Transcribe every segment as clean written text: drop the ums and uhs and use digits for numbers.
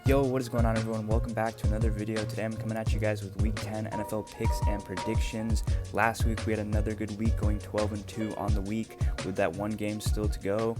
Yo, what is going on, everyone? Welcome back to another video. Today I'm coming at you guys with Week 10 NFL picks and predictions. Last week we had another good week, going 12-2 on the week with that one game still to go.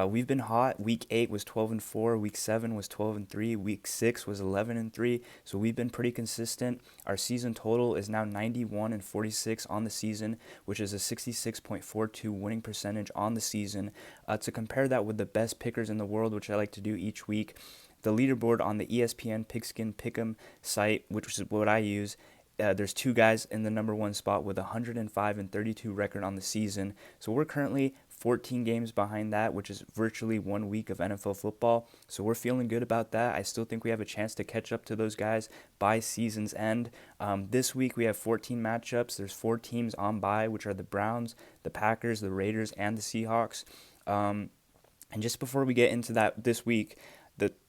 We've been hot. Week 8 was 12-4, Week 7 was 12-3, Week 6 was 11-3, so we've been pretty consistent. Our season total is now 91-46 on the season, which is a 66.42 winning percentage on the season. To compare that with the best pickers in the world, which I like to do each week, the leaderboard on the ESPN Pigskin Pick'em site, which is what I use, there's two guys in the number one spot with a 105-32 record on the season. So we're currently 14 games behind that, which is virtually 1 week of NFL football. So we're feeling good about that. I still think we have a chance to catch up to those guys by season's end. This week we have 14 matchups. There's 4 teams on bye, which are the Browns, the Packers, the Raiders, and the Seahawks. And just before we get into that this week,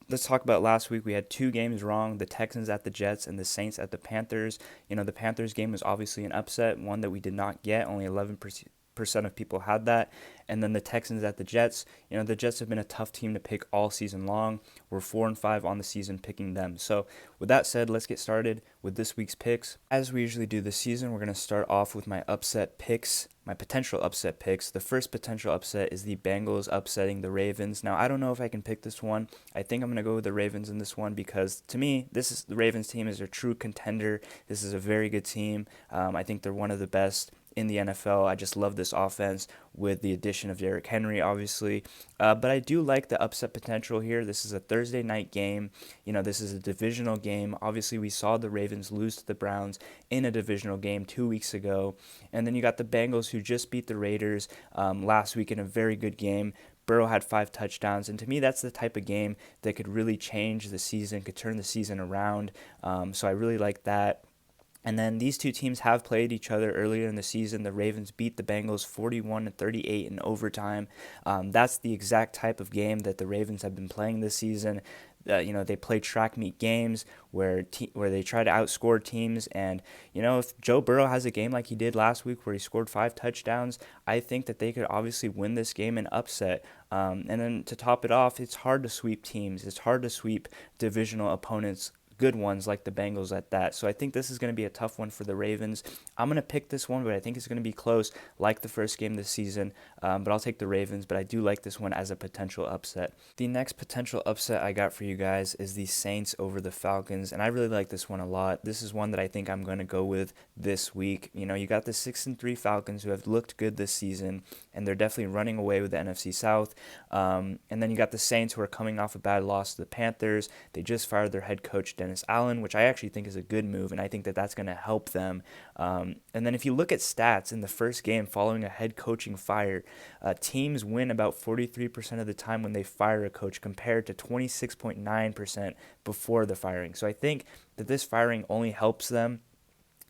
let's talk about last week. We had 2 games wrong, the Texans at the Jets and the Saints at the Panthers. The Panthers game was obviously an upset, one that we did not get. Only 11% of people had that. And then the Texans at the Jets. The Jets have been a tough team to pick all season long. We're 4-5 on the season picking them. So with that said, let's get started with this week's picks. As we usually do this season, we're going to start off with my upset picks, my potential upset picks. The first potential upset is the Bengals upsetting the Ravens. Now, I don't know if I can pick this one. I think I'm going to go with the Ravens in this one because, to me, the Ravens team is a true contender. This is a very good team. I think they're one of the best in the NFL. I just love this offense with the addition of Derrick Henry, obviously. But I do like the upset potential here. This is a Thursday night game. This is a divisional game. Obviously, we saw the Ravens lose to the Browns in a divisional game 2 weeks ago. And then you got the Bengals, who just beat the Raiders last week in a very good game. Burrow had 5 touchdowns, and to me, that's the type of game that could really change the season, could turn the season around. So I really like that. And then these two teams have played each other earlier in the season. The Ravens beat the Bengals 41-38 in overtime. That's the exact type of game that the Ravens have been playing this season. They play track meet games where they try to outscore teams. And, if Joe Burrow has a game like he did last week where he scored 5 touchdowns, I think that they could obviously win this game and upset. And then to top it off, it's hard to sweep teams. It's hard to sweep divisional opponents, good ones like the Bengals at that. So I think this is going to be a tough one for the Ravens. I'm going to pick this one, but I think it's going to be close like the first game this season. But I'll take the Ravens, but I do like this one as a potential upset. The next potential upset I got for you guys is the Saints over the Falcons, and I really like this one a lot. This is one that I think I'm going to go with this week. You got the 6-3 Falcons, who have looked good this season, and they're definitely running away with the NFC South. And then you got the Saints, who are coming off a bad loss to the Panthers. They just fired their head coach, Dennis Allen, which I actually think is a good move, and I think that that's going to help them. And then if you look at stats in the first game following a head coaching fire, teams win about 43% of the time when they fire a coach compared to 26.9% before the firing. So I think that this firing only helps them.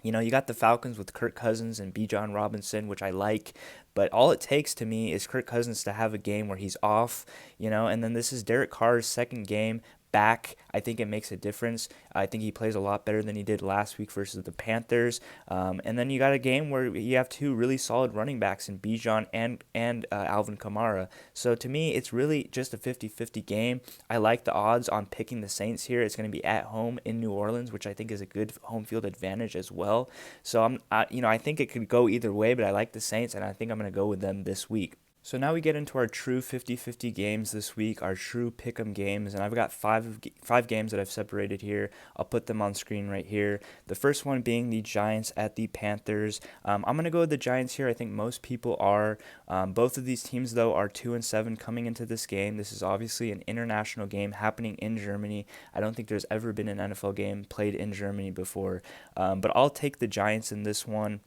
You got the Falcons with Kirk Cousins and Bijan Robinson, which I like, but all it takes to me is Kirk Cousins to have a game where he's off, and then this is Derek Carr's second game back. I think it makes a difference. I think he plays a lot better than he did last week versus the Panthers. And then you got a game where you have 2 really solid running backs in Bijan and Alvin Kamara. So to me, it's really just a 50-50 game. I like the odds on picking the Saints here. It's going to be at home in New Orleans, which I think is a good home field advantage as well. So I think it could go either way, but I like the Saints, and I think I'm going to go with them this week. So now we get into our true 50-50 games this week, our true pick'em games, and I've got five games that I've separated here. I'll put them on screen right here. The first one being the Giants at the Panthers. I'm going to go with the Giants here. I think most people are. Both of these teams, though, are 2-7 coming into this game. This is obviously an international game happening in Germany. I don't think there's ever been an NFL game played in Germany before, but I'll take the Giants in this one.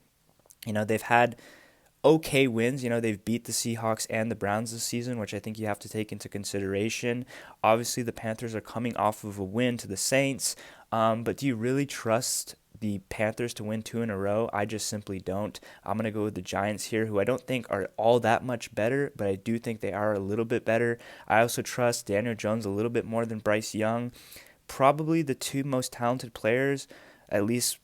They've had okay wins. They've beat the Seahawks and the Browns this season, which I think you have to take into consideration. Obviously, the Panthers are coming off of a win to the Saints, but do you really trust the Panthers to win 2 in a row? I just simply don't. I'm going to go with the Giants here, who I don't think are all that much better, but I do think they are a little bit better. I also trust Daniel Jones a little bit more than Bryce Young. Probably the 2 most talented players, at least,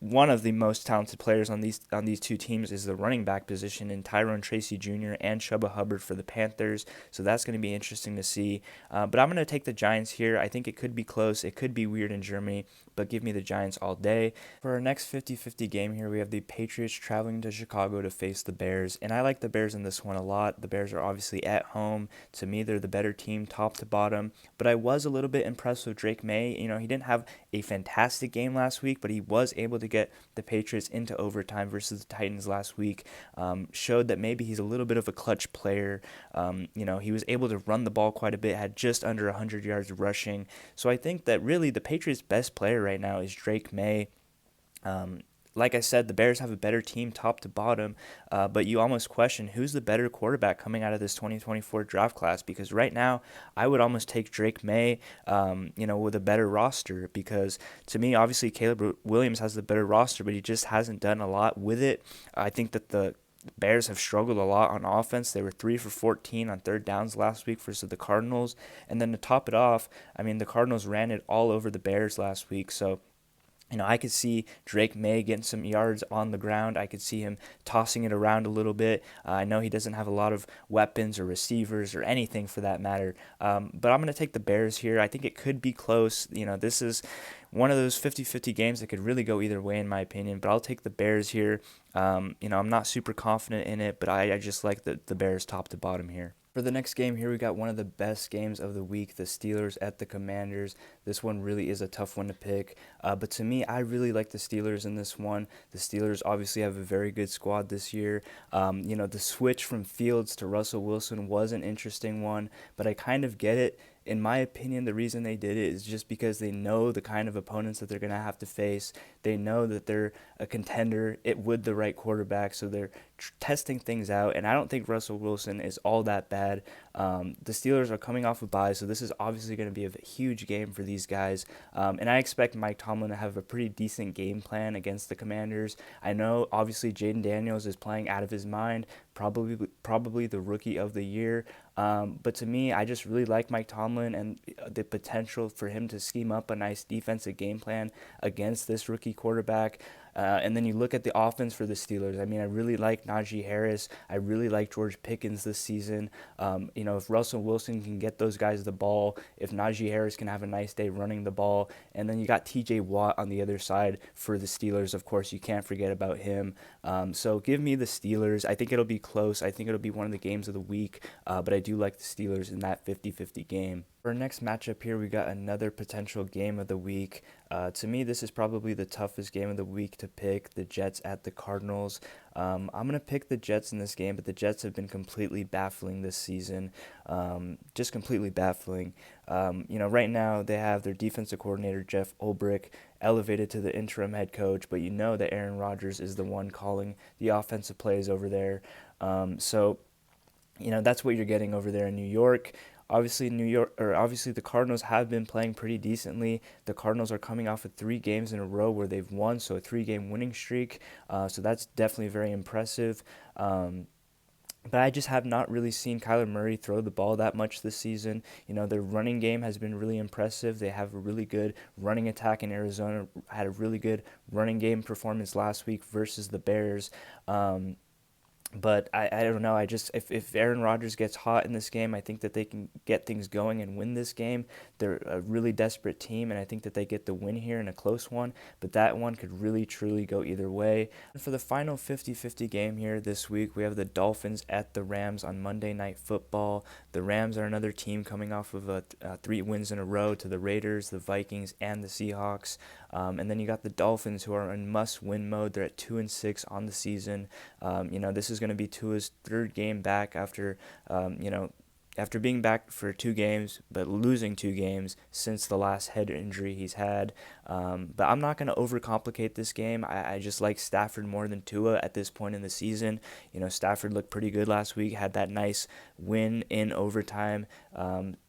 one of the most talented players on these two teams is the running back position in Tyrone Tracy Jr. and Chuba Hubbard for the Panthers. So that's going to be interesting to see. But I'm going to take the Giants here. I think it could be close. It could be weird in Germany, but give me the Giants all day. For our next 50-50 game here, we have the Patriots traveling to Chicago to face the Bears. And I like the Bears in this one a lot. The Bears are obviously at home. To me, they're the better team top to bottom. But I was a little bit impressed with Drake May. He didn't have a fantastic game last week, but he was able to get the Patriots into overtime versus the Titans last week. Showed that maybe he's a little bit of a clutch player. He was able to run the ball quite a bit, had just under 100 yards rushing. So I think that really the Patriots' best player right now is Drake May. Like I said, the Bears have a better team top to bottom, but you almost question who's the better quarterback coming out of this 2024 draft class, because right now I would almost take Drake May, with a better roster, because to me, obviously Caleb Williams has the better roster, but he just hasn't done a lot with it. I think that the Bears have struggled a lot on offense. They were 3 for 14 on third downs last week versus the Cardinals, and then to top it off, the Cardinals ran it all over the Bears last week, so I could see Drake May getting some yards on the ground. I could see him tossing it around a little bit. I know he doesn't have a lot of weapons or receivers or anything for that matter. But I'm going to take the Bears here. I think it could be close. This is one of those 50-50 games that could really go either way in my opinion. But I'll take the Bears here. I'm not super confident in it, but I just like the Bears top to bottom here. For the next game here, we got one of the best games of the week, the Steelers at the Commanders. This one really is a tough one to pick, but to me, I really like the Steelers in this one. The Steelers obviously have a very good squad this year. The switch from Fields to Russell Wilson was an interesting one, but I kind of get it. In my opinion, the reason they did it is just because they know the kind of opponents that they're going to have to face. They know that they're a contender with the right quarterback, so they're testing things out, and I don't think Russell Wilson is all that bad. The Steelers are coming off a bye, so this is obviously going to be a huge game for these guys, and I expect Mike Tomlin to have a pretty decent game plan against the Commanders. I know, obviously, Jaden Daniels is playing out of his mind, probably the rookie of the year, but to me, I just really like Mike Tomlin and the potential for him to scheme up a nice defensive game plan against this rookie quarterback. And then you look at the offense for the Steelers. I really like Najee Harris. I really like George Pickens this season. If Russell Wilson can get those guys the ball, if Najee Harris can have a nice day running the ball, and then you got TJ Watt on the other side for the Steelers. Of course, you can't forget about him. So give me the Steelers. I think it'll be close. I think it'll be one of the games of the week, but I do like the Steelers in that 50-50 game. For our next matchup here, we got another potential game of the week. To me, this is probably the toughest game of the week to pick, the Jets at the Cardinals. I'm going to pick the Jets in this game, but the Jets have been completely baffling this season, just completely baffling. Right now they have their defensive coordinator, Jeff Ulbrich, elevated to the interim head coach, but that Aaron Rodgers is the one calling the offensive plays over there. So that's what you're getting over there in New York. Obviously, the Cardinals have been playing pretty decently. The Cardinals are coming off of 3 games in a row where they've won, so a 3-game winning streak. So that's definitely very impressive. But I just have not really seen Kyler Murray throw the ball that much this season. Their running game has been really impressive. They have a really good running attack in Arizona, had a really good running game performance last week versus the Bears. But I don't know. If Aaron Rodgers gets hot in this game, I think that they can get things going and win this game. They're a really desperate team, and I think that they get the win here in a close one. But that one could really, truly go either way. And for the final 50-50 game here this week, we have the Dolphins at the Rams on Monday Night Football. The Rams are another team coming off of 3 wins in a row to the Raiders, the Vikings, and the Seahawks. And then you got the Dolphins, who are in must-win mode. They're at 2-6 on the season. This is going to be Tua's 3rd game back after being back for 2 games, but losing 2 games since the last head injury he's had. But I'm not going to overcomplicate this game. I just like Stafford more than Tua at this point in the season. Stafford looked pretty good last week, had that nice win in overtime,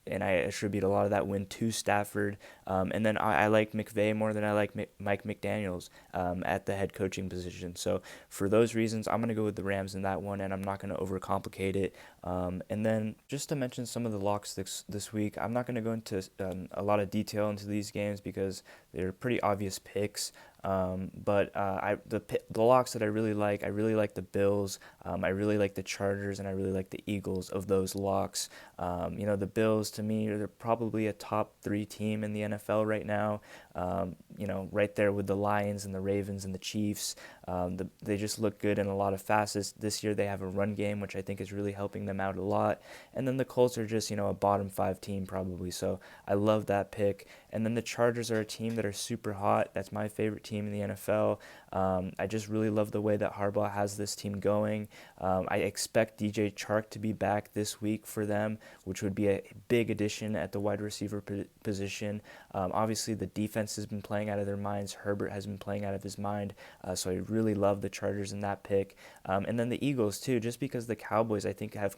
and I attribute a lot of that win to Stafford. And then I like McVay more than I like Mike McDaniels at the head coaching position. So for those reasons, I'm going to go with the Rams in that one, and I'm not going to overcomplicate it. And then just to mention some of the locks this week, I'm not going to go into a lot of detail into these games because they're pretty obvious picks. The locks that I really like the Bills, I really like the Chargers, and I really like the Eagles of those locks. The Bills to me they're probably a top three team in the NFL right now. Right there with the Lions and the Ravens and the Chiefs. They just look good in a lot of facets. This year they have a run game, which I think is really helping them out a lot. And then the Colts are just, a bottom five team probably. So I love that pick. And then the Chargers are a team that are super hot. That's my favorite team in the NFL. I just really love the way that Harbaugh has this team going. I expect DJ Chark to be back this week for them, which would be a big addition at the wide receiver position. Obviously, the defense has been playing out of their minds. Herbert has been playing out of his mind. So I really love the Chargers in that pick. And then the Eagles, too, just because the Cowboys, I think they're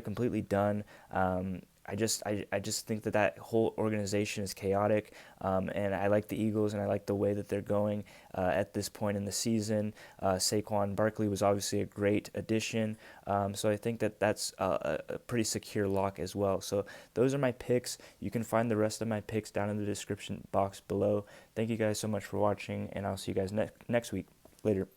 completely done. I just think that whole organization is chaotic, and I like the Eagles, and I like the way that they're going at this point in the season. Saquon Barkley was obviously a great addition, so I think that's a pretty secure lock as well. So those are my picks. You can find the rest of my picks down in the description box below. Thank you guys so much for watching, and I'll see you guys next week. Later.